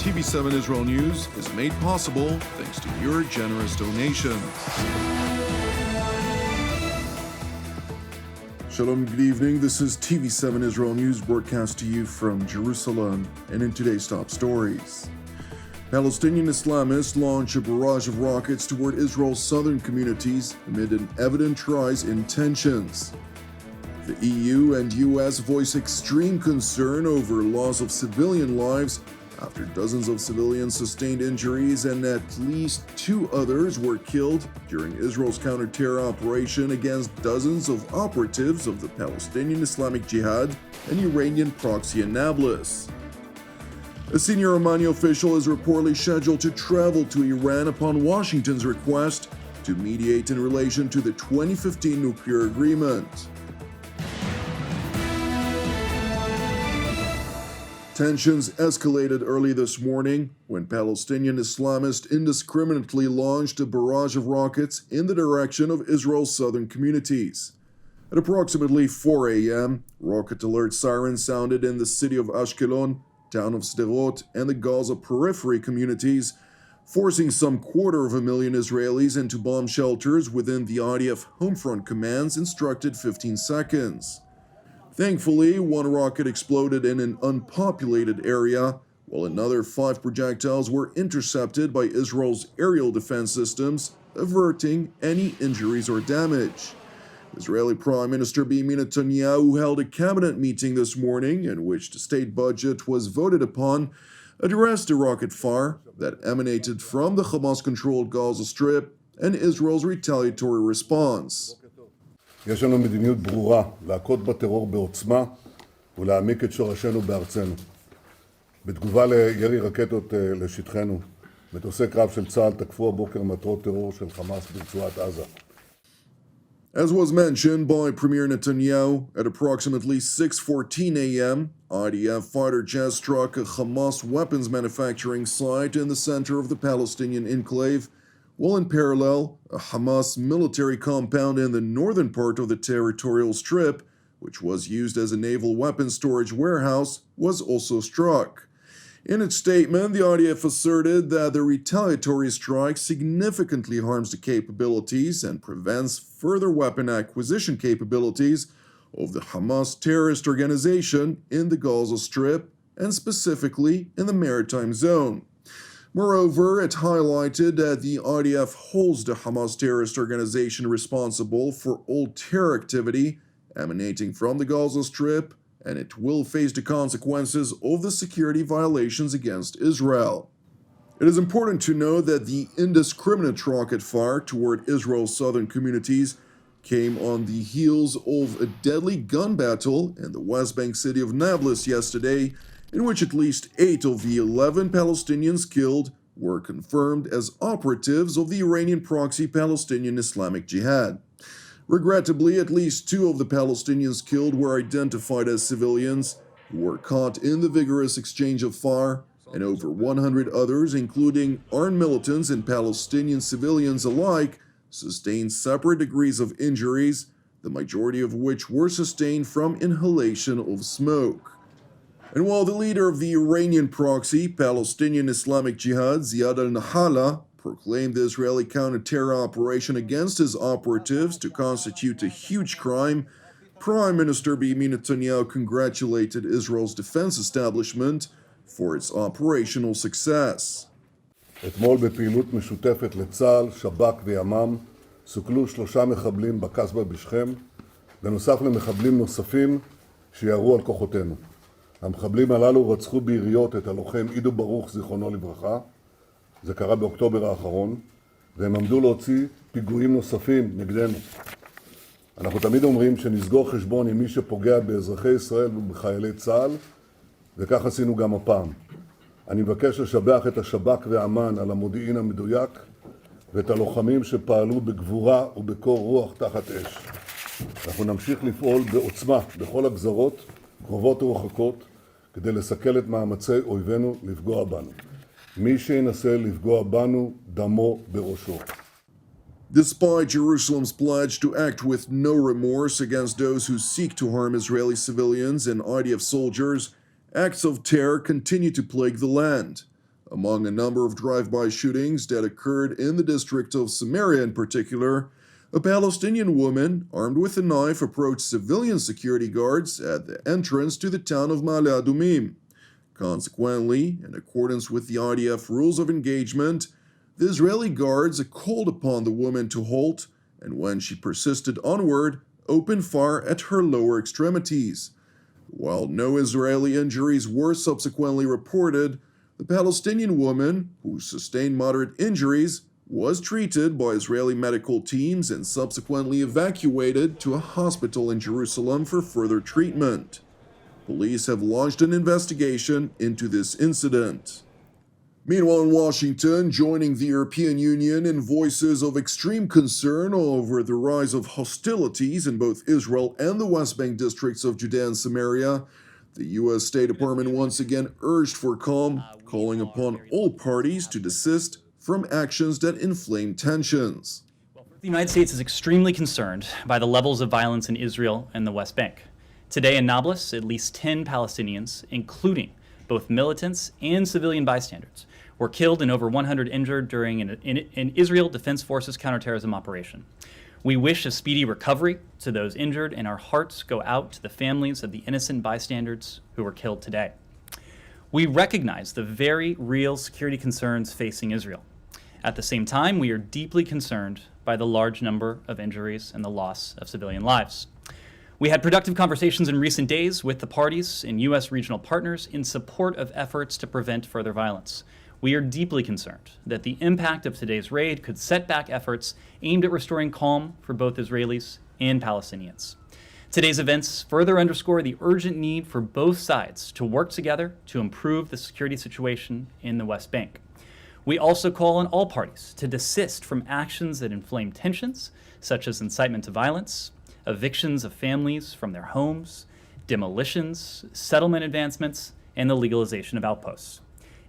TV7 Israel News is made possible thanks to your generous donations. Shalom, good evening. This is TV7 Israel News broadcast to you from Jerusalem, and in today's top stories. Palestinian Islamists launch a barrage of rockets toward Israel's southern communities amid an evident rise in tensions. The EU and U.S. voice extreme concern over loss of civilian lives after dozens of civilians sustained injuries and at least 2 others were killed during Israel's counter-terror operation against dozens of operatives of the Palestinian Islamic Jihad and Iranian-proxy Nablus. A senior Omani official is reportedly scheduled to travel to Iran upon Washington's request to mediate in relation to the 2015 nuclear agreement. Tensions escalated early this morning when Palestinian Islamists indiscriminately launched a barrage of rockets in the direction of Israel's southern communities. At approximately 4 a.m., rocket alert sirens sounded in the city of Ashkelon, town of Sderot, and the Gaza periphery communities, forcing some 250,000 Israelis into bomb shelters within the IAF Homefront Command's instructed 15 seconds. Thankfully, one rocket exploded in an unpopulated area, while another 5 projectiles were intercepted by Israel's aerial defense systems, averting any injuries or damage. Israeli Prime Minister Benjamin Netanyahu held a cabinet meeting this morning in which the state budget was voted upon, addressed a rocket fire that emanated from the Hamas-controlled Gaza Strip and Israel's retaliatory response. יש לנו מדיניות ברורה להכות בטרור בעוצמה ולהעמיק את שורשינו בארצנו. בתגובה לירי רקטות לשטחנו, מטוסי קרב של צה"ל תקפו הבוקר מטרות טרור של חמאס ברצועת עזה. As was mentioned by Premier Netanyahu, at approximately 6:14 a.m., IDF fighter jets struck a Hamas weapons manufacturing site in the center of the Palestinian enclave, while in parallel, a Hamas military compound in the northern part of the territorial strip, which was used as a naval weapons storage warehouse, was also struck. In its statement, the IDF asserted that the retaliatory strike significantly harms the capabilities and prevents further weapon acquisition capabilities of the Hamas terrorist organization in the Gaza Strip and specifically in the maritime zone. Moreover, it highlighted that the IDF holds the Hamas terrorist organization responsible for all terror activity emanating from the Gaza Strip, and it will face the consequences of the security violations against Israel. It is important to note that the indiscriminate rocket fire toward Israel's southern communities came on the heels of a deadly gun battle in the West Bank city of Nablus yesterday, in which at least 8 of the 11 Palestinians killed were confirmed as operatives of the Iranian-proxy Palestinian Islamic Jihad. Regrettably, at least 2 of the Palestinians killed were identified as civilians who were caught in the vigorous exchange of fire, and over 100 others, including armed militants and Palestinian civilians alike, sustained separate degrees of injuries, the majority of which were sustained from inhalation of smoke. And while the leader of the Iranian-proxy Palestinian Islamic Jihad, Ziad al-Nahala, proclaimed the Israeli counter-terror operation against his operatives to constitute a huge crime, Prime Minister Benjamin Netanyahu congratulated Israel's defense establishment for its operational success. אתמול בפעילות משותפת לצה"ל, שב"כ וימ"מ, סוכלו 3 מחבלים בקסבה בשכם, בנוסף למחבלים נוספים שירו על כוחותינו. המחבלים הללו רצחו ביריות את הלוחם עידו ברוך, זיכרונו לברכה. זה קרה באוקטובר האחרון, והם עמדו להוציא פיגועים נוספים נגדנו. אנחנו תמיד אומרים שנסגור חשבון עם מי שפוגע באזרחי ישראל ובחיילי צה"ל, וכך עשינו גם הפעם. אני מבקש לשבח את השב"כ ואמ"ן על המודיעין המדויק, ואת הלוחמים שפעלו בגבורה ובקור רוח תחת אש. אנחנו נמשיך לפעול בעוצמה בכל הגזרות, קרובות ורחוקות, כדי לסכל את מאמצי אויבינו לפגוע בנו. מי שינסה לפגוע בנו, דמו בראשו. Despite Jerusalem's pledge to act with no remorse against those who seek to harm Israeli civilians and IDF soldiers, acts of terror continue to plague the land. Among a number of drive-by shootings that occurred in the district of Samaria in particular, a Palestinian woman armed with a knife approached civilian security guards at the entrance to the town of Ma'ale Adumim. Consequently, in accordance with the IDF rules of engagement, the Israeli guards called upon the woman to halt, and when she persisted onward, opened fire at her lower extremities. While no Israeli injuries were subsequently reported, the Palestinian woman, who sustained moderate injuries, was treated by Israeli medical teams and subsequently evacuated to a hospital in Jerusalem for further treatment. Police have launched an investigation into this incident. Meanwhile, in Washington, joining the European Union in voices of extreme concern over the rise of hostilities in both Israel and the West Bank districts of Judea and Samaria, the U.S. State Department once again urged for calm, calling upon all parties to desist from actions that inflame tensions. The United States is extremely concerned by the levels of violence in Israel and the West Bank. Today in Nablus, at least 10 Palestinians, including both militants and civilian bystanders, were killed and over 100 injured during an Israel Defense Forces counterterrorism operation. We wish a speedy recovery to those injured, and our hearts go out to the families of the innocent bystanders who were killed today. We recognize the very real security concerns facing Israel. At the same time, we are deeply concerned by the large number of injuries and the loss of civilian lives. We had productive conversations in recent days with the parties and U.S. regional partners in support of efforts to prevent further violence. We are deeply concerned that the impact of today's raid could set back efforts aimed at restoring calm for both Israelis and Palestinians. Today's events further underscore the urgent need for both sides to work together to improve the security situation in the West Bank. We also call on all parties to desist from actions that inflame tensions, such as incitement to violence, evictions of families from their homes, demolitions, settlement advancements, and the legalization of outposts.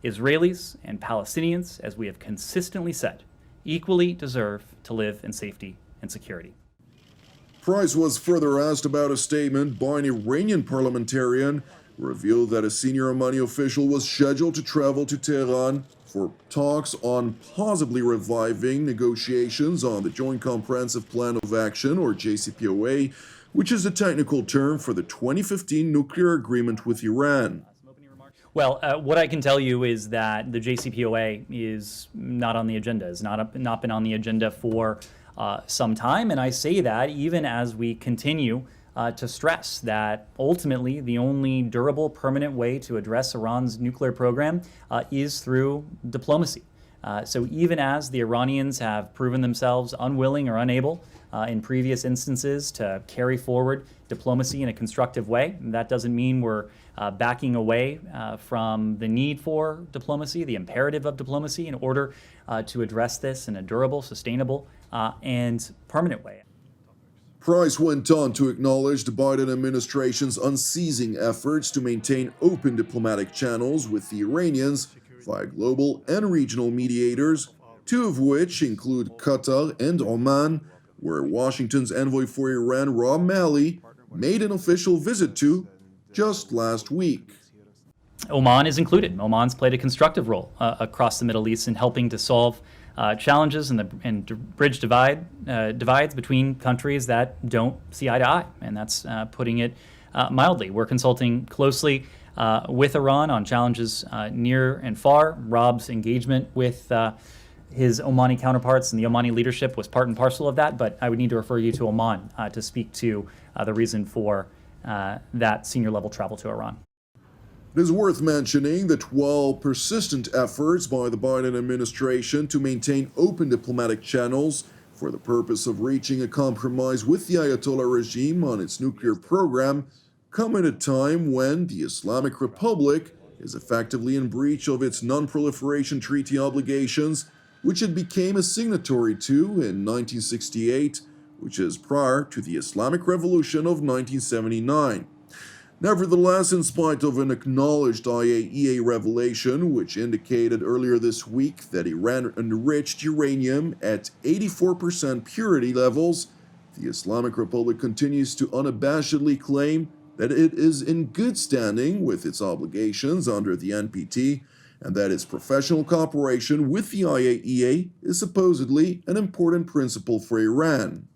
Israelis and Palestinians, as we have consistently said, equally deserve to live in safety and security. Price was further asked about a statement by an Iranian parliamentarian who revealed that a senior Omani official was scheduled to travel to Tehran for talks on possibly reviving negotiations on the Joint Comprehensive Plan of Action, or JCPOA, which is a technical term for the 2015 nuclear agreement with Iran. Well, what I can tell you is that the JCPOA is not on the agenda, has not been on the agenda for some time, and I say that even as we continue to stress that ultimately the only durable, permanent way to address Iran's nuclear program is through diplomacy. So even as the Iranians have proven themselves unwilling or unable in previous instances to carry forward diplomacy in a constructive way, that doesn't mean we're backing away from the need for diplomacy, the imperative of diplomacy in order to address this in a durable, sustainable, and permanent way. Price went on to acknowledge the Biden administration's unceasing efforts to maintain open diplomatic channels with the Iranians via global and regional mediators, two of which include Qatar and Oman, where Washington's envoy for Iran, Rob Malley, made an official visit to just last week. Oman is included. Oman's played a constructive role across the Middle East in helping to solve challenges and bridge divides between countries that don't see eye to eye, and that's putting it mildly. We're consulting closely with Iran on challenges near and far. Rob's engagement with his Omani counterparts and the Omani leadership was part and parcel of that, but I would need to refer you to Oman to speak to the reason for that senior level travel to Iran. It is worth mentioning that while persistent efforts by the Biden administration to maintain open diplomatic channels for the purpose of reaching a compromise with the Ayatollah regime on its nuclear program come at a time when the Islamic Republic is effectively in breach of its non-proliferation treaty obligations, which it became a signatory to in 1968, which is prior to the Islamic Revolution of 1979. Nevertheless, in spite of an acknowledged IAEA revelation, which indicated earlier this week that Iran enriched uranium at 84% purity levels, the Islamic Republic continues to unabashedly claim that it is in good standing with its obligations under the NPT and that its professional cooperation with the IAEA is supposedly an important principle for Iran.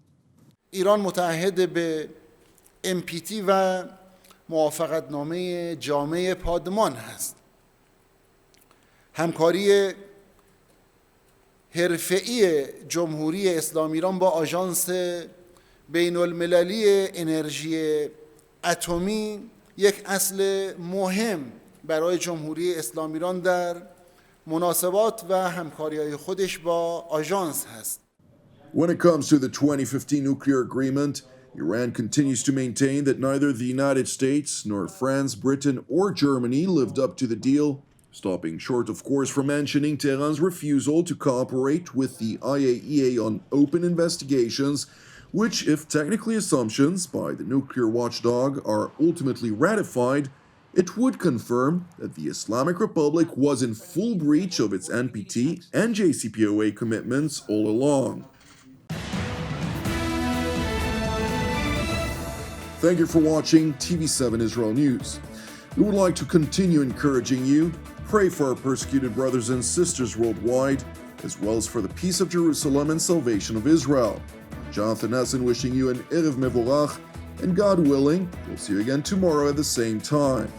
ایران متعهد به MPT و موافقتنامه جامع پادمان هست. همکاری حرفه‌ای جمهوری اسلامی ایران با آژانس بین المللی انرژی اتمی یک اصل مهم برای جمهوری اسلامی ایران در مناسبات و همکاری‌های خودش با آژانس هست. When it comes to the 2015 nuclear agreement, Iran continues to maintain that neither the United States nor France, Britain, or Germany lived up to the deal, stopping short, of course, from mentioning Tehran's refusal to cooperate with the IAEA on open investigations, which, if technically assumptions by the nuclear watchdog are ultimately ratified, it would confirm that the Islamic Republic was in full breach of its NPT and JCPOA commitments all along. Thank you for watching TV7 Israel News. We would like to continue encouraging you, pray for our persecuted brothers and sisters worldwide, as well as for the peace of Jerusalem and salvation of Israel. Jonathan Essen wishing you an Erev Mevorach, and God willing, we'll see you again tomorrow at the same time.